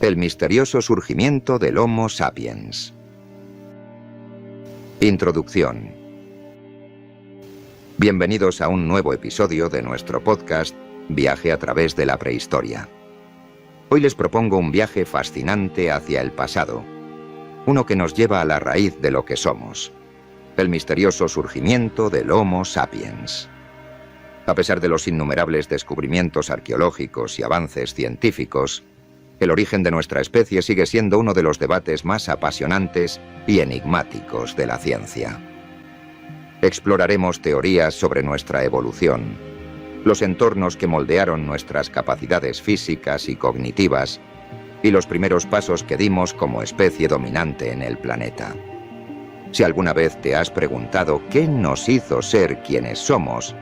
El misterioso surgimiento del Homo sapiens. Introducción. Bienvenidos a un nuevo episodio de nuestro podcast Viaje a través de la prehistoria. Hoy les propongo un viaje fascinante hacia el pasado, uno que nos lleva a la raíz de lo que somos, el misterioso surgimiento del Homo sapiens. A pesar de los innumerables descubrimientos arqueológicos y avances científicos, el origen de nuestra especie sigue siendo uno de los debates más apasionantes y enigmáticos de la ciencia. Exploraremos teorías sobre nuestra evolución, los entornos que moldearon nuestras capacidades físicas y cognitivas, y los primeros pasos que dimos como especie dominante en el planeta. Si alguna vez te has preguntado qué nos hizo ser quienes somos,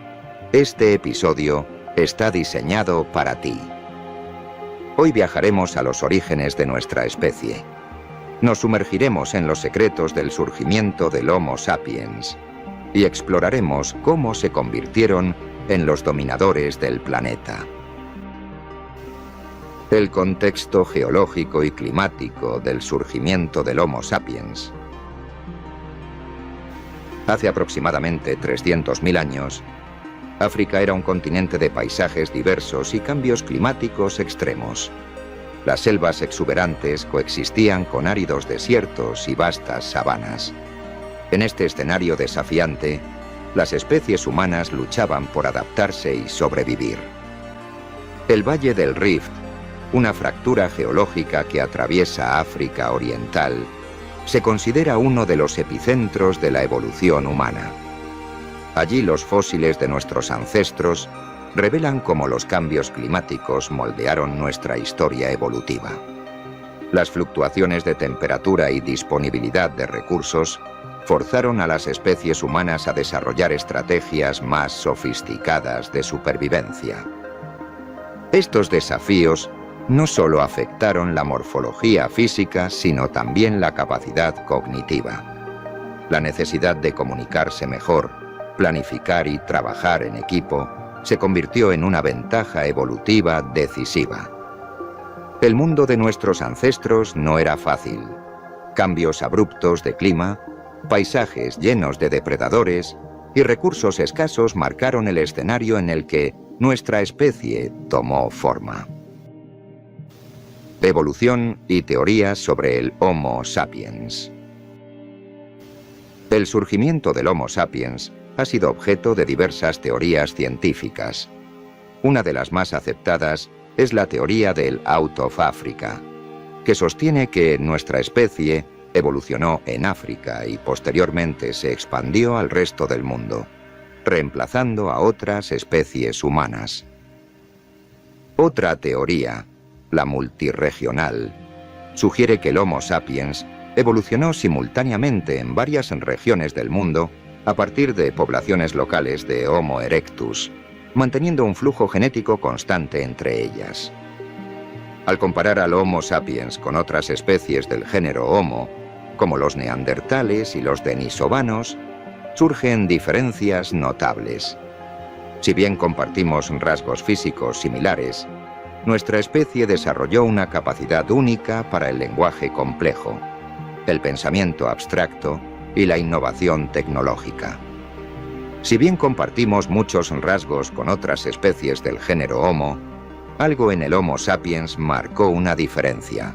este episodio está diseñado para ti. Hoy viajaremos a los orígenes de nuestra especie. Nos sumergiremos en los secretos del surgimiento del Homo sapiens y exploraremos cómo se convirtieron en los dominadores del planeta. El contexto geológico y climático del surgimiento del Homo sapiens. Hace aproximadamente 300.000 años, África era un continente de paisajes diversos y cambios climáticos extremos. Las selvas exuberantes coexistían con áridos desiertos y vastas sabanas. En este escenario desafiante, las especies humanas luchaban por adaptarse y sobrevivir. El Valle del Rift, una fractura geológica que atraviesa África Oriental, se considera uno de los epicentros de la evolución humana. Allí los fósiles de nuestros ancestros revelan cómo los cambios climáticos moldearon nuestra historia evolutiva. Las fluctuaciones de temperatura y disponibilidad de recursos forzaron a las especies humanas a desarrollar estrategias más sofisticadas de supervivencia. Estos desafíos no solo afectaron la morfología física, sino también la capacidad cognitiva. La necesidad de comunicarse mejor, planificar y trabajar en equipo se convirtió en una ventaja evolutiva decisiva. El mundo de nuestros ancestros no era fácil. Cambios abruptos de clima, paisajes llenos de depredadores y recursos escasos marcaron el escenario en el que nuestra especie tomó forma. Evolución y teorías sobre el Homo sapiens. El surgimiento del Homo sapiens ha sido objeto de diversas teorías científicas. Una de las más aceptadas es la teoría del Out of Africa, que sostiene que nuestra especie evolucionó en África y posteriormente se expandió al resto del mundo, reemplazando a otras especies humanas. Otra teoría, la multirregional, sugiere que el Homo sapiens evolucionó simultáneamente en varias regiones del mundo a partir de poblaciones locales de Homo erectus, manteniendo un flujo genético constante entre ellas. Al comparar al Homo sapiens con otras especies del género Homo, como los neandertales y los denisovanos, surgen diferencias notables. Si bien compartimos rasgos físicos similares, nuestra especie desarrolló una capacidad única para el lenguaje complejo, el pensamiento abstracto y la innovación tecnológica. Si bien compartimos muchos rasgos con otras especies del género Homo, algo en el Homo sapiens marcó una diferencia,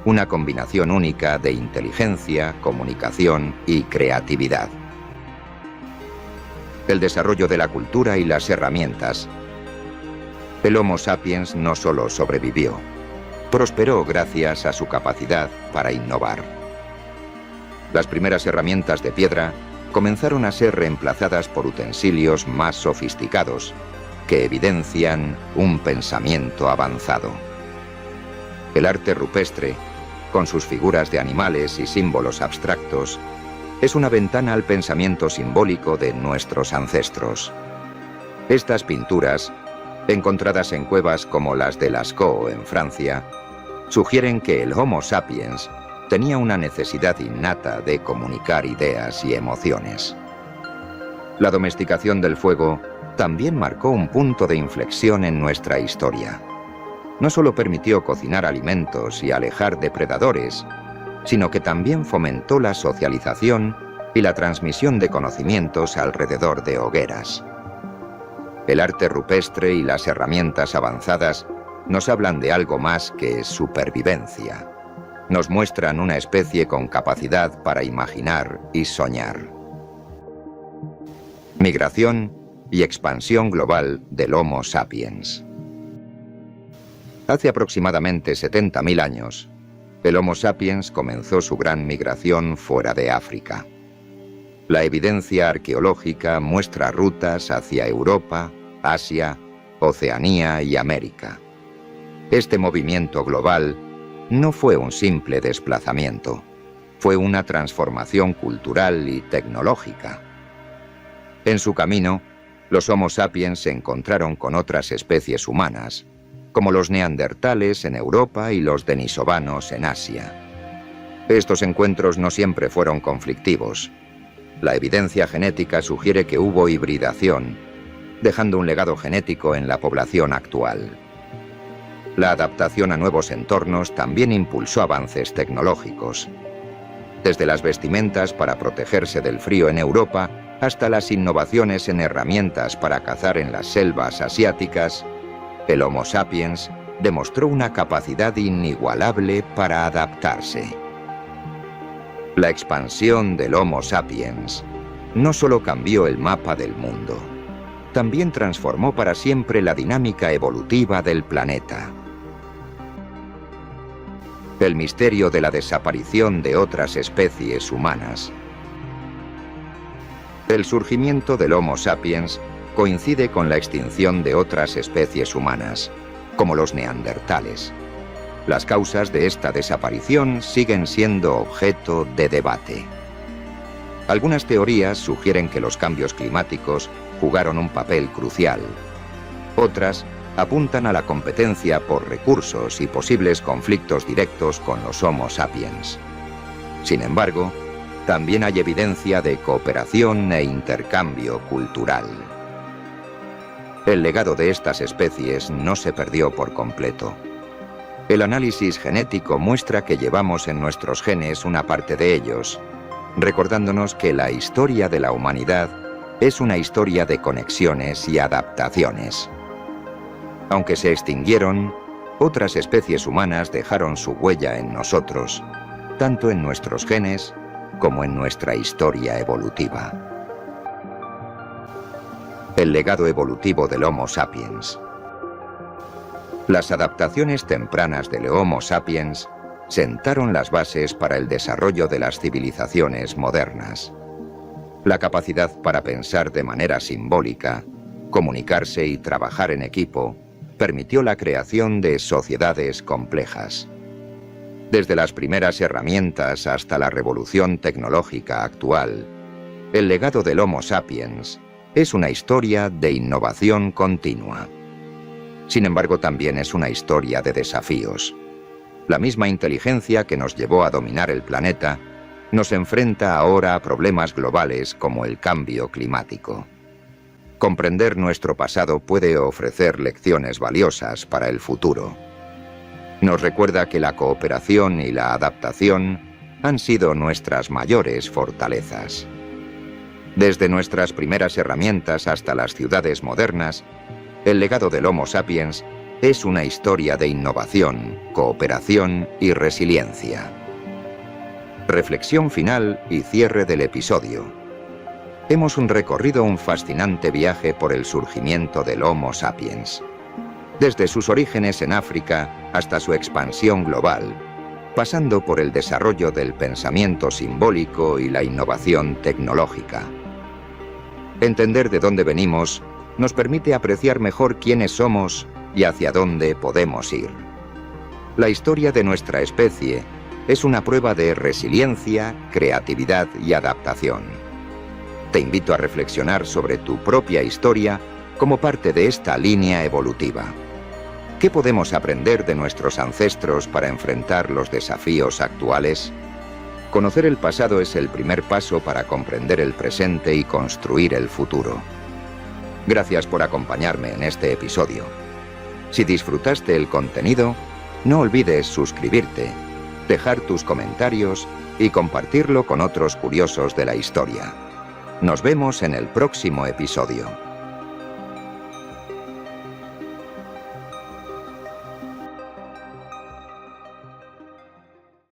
una combinación única de inteligencia, comunicación y creatividad. El desarrollo de la cultura y las herramientas. El Homo sapiens no solo sobrevivió, prosperó gracias a su capacidad para innovar. Las primeras herramientas de piedra comenzaron a ser reemplazadas por utensilios más sofisticados, que evidencian un pensamiento avanzado. El arte rupestre, con sus figuras de animales y símbolos abstractos, es una ventana al pensamiento simbólico de nuestros ancestros. Estas pinturas, encontradas en cuevas como las de Lascaux en Francia, sugieren que el Homo sapiens tenía una necesidad innata de comunicar ideas y emociones. La domesticación del fuego también marcó un punto de inflexión en nuestra historia. no solo permitió cocinar alimentos y alejar depredadores, sino que también fomentó la socialización y la transmisión de conocimientos alrededor de hogueras. El arte rupestre y las herramientas avanzadas nos hablan de algo más que supervivencia. Nos muestran una especie con capacidad para imaginar y soñar. Migración y expansión global del Homo sapiens. Hace aproximadamente 70.000 años, el Homo sapiens comenzó su gran migración fuera de África. La evidencia arqueológica muestra rutas hacia Europa, Asia, Oceanía y América. Este movimiento global no fue un simple desplazamiento, fue una transformación cultural y tecnológica. En su camino, los Homo sapiens se encontraron con otras especies humanas, como los neandertales en Europa y los denisovanos en Asia. Estos encuentros no siempre fueron conflictivos. La evidencia genética sugiere que hubo hibridación, dejando un legado genético en la población actual. La adaptación a nuevos entornos también impulsó avances tecnológicos. Desde las vestimentas para protegerse del frío en Europa hasta las innovaciones en herramientas para cazar en las selvas asiáticas, el Homo sapiens demostró una capacidad inigualable para adaptarse. La expansión del Homo sapiens no solo cambió el mapa del mundo, también transformó para siempre la dinámica evolutiva del planeta. El misterio de la desaparición de otras especies humanas. El surgimiento del Homo sapiens coincide con la extinción de otras especies humanas, como los neandertales. Las causas de esta desaparición siguen siendo objeto de debate. Algunas teorías sugieren que los cambios climáticos jugaron un papel crucial. Otras apuntan a la competencia por recursos y posibles conflictos directos con los Homo sapiens. Sin embargo, también hay evidencia de cooperación e intercambio cultural. El legado de estas especies no se perdió por completo. El análisis genético muestra que llevamos en nuestros genes una parte de ellos, recordándonos que la historia de la humanidad es una historia de conexiones y adaptaciones. Aunque se extinguieron, otras especies humanas dejaron su huella en nosotros, tanto en nuestros genes como en nuestra historia evolutiva. El legado evolutivo del Homo sapiens. Las adaptaciones tempranas del Homo sapiens sentaron las bases para el desarrollo de las civilizaciones modernas. La capacidad para pensar de manera simbólica, comunicarse y trabajar en equipo permitió la creación de sociedades complejas. Desde las primeras herramientas hasta la revolución tecnológica actual, el legado del Homo sapiens es una historia de innovación continua. Sin embargo, también es una historia de desafíos. La misma inteligencia que nos llevó a dominar el planeta nos enfrenta ahora a problemas globales como el cambio climático. Comprender nuestro pasado puede ofrecer lecciones valiosas para el futuro. Nos recuerda que la cooperación y la adaptación han sido nuestras mayores fortalezas. Desde nuestras primeras herramientas hasta las ciudades modernas, el legado del Homo sapiens es una historia de innovación, cooperación y resiliencia. Reflexión final y cierre del episodio. Hemos recorrido un fascinante viaje por el surgimiento del Homo sapiens. Desde sus orígenes en África hasta su expansión global, pasando por el desarrollo del pensamiento simbólico y la innovación tecnológica. Entender de dónde venimos nos permite apreciar mejor quiénes somos y hacia dónde podemos ir. La historia de nuestra especie es una prueba de resiliencia, creatividad y adaptación. Te invito a reflexionar sobre tu propia historia como parte de esta línea evolutiva. ¿Qué podemos aprender de nuestros ancestros para enfrentar los desafíos actuales? Conocer el pasado es el primer paso para comprender el presente y construir el futuro. Gracias por acompañarme en este episodio. Si disfrutaste el contenido, no olvides suscribirte, dejar tus comentarios y compartirlo con otros curiosos de la historia. Nos vemos en el próximo episodio.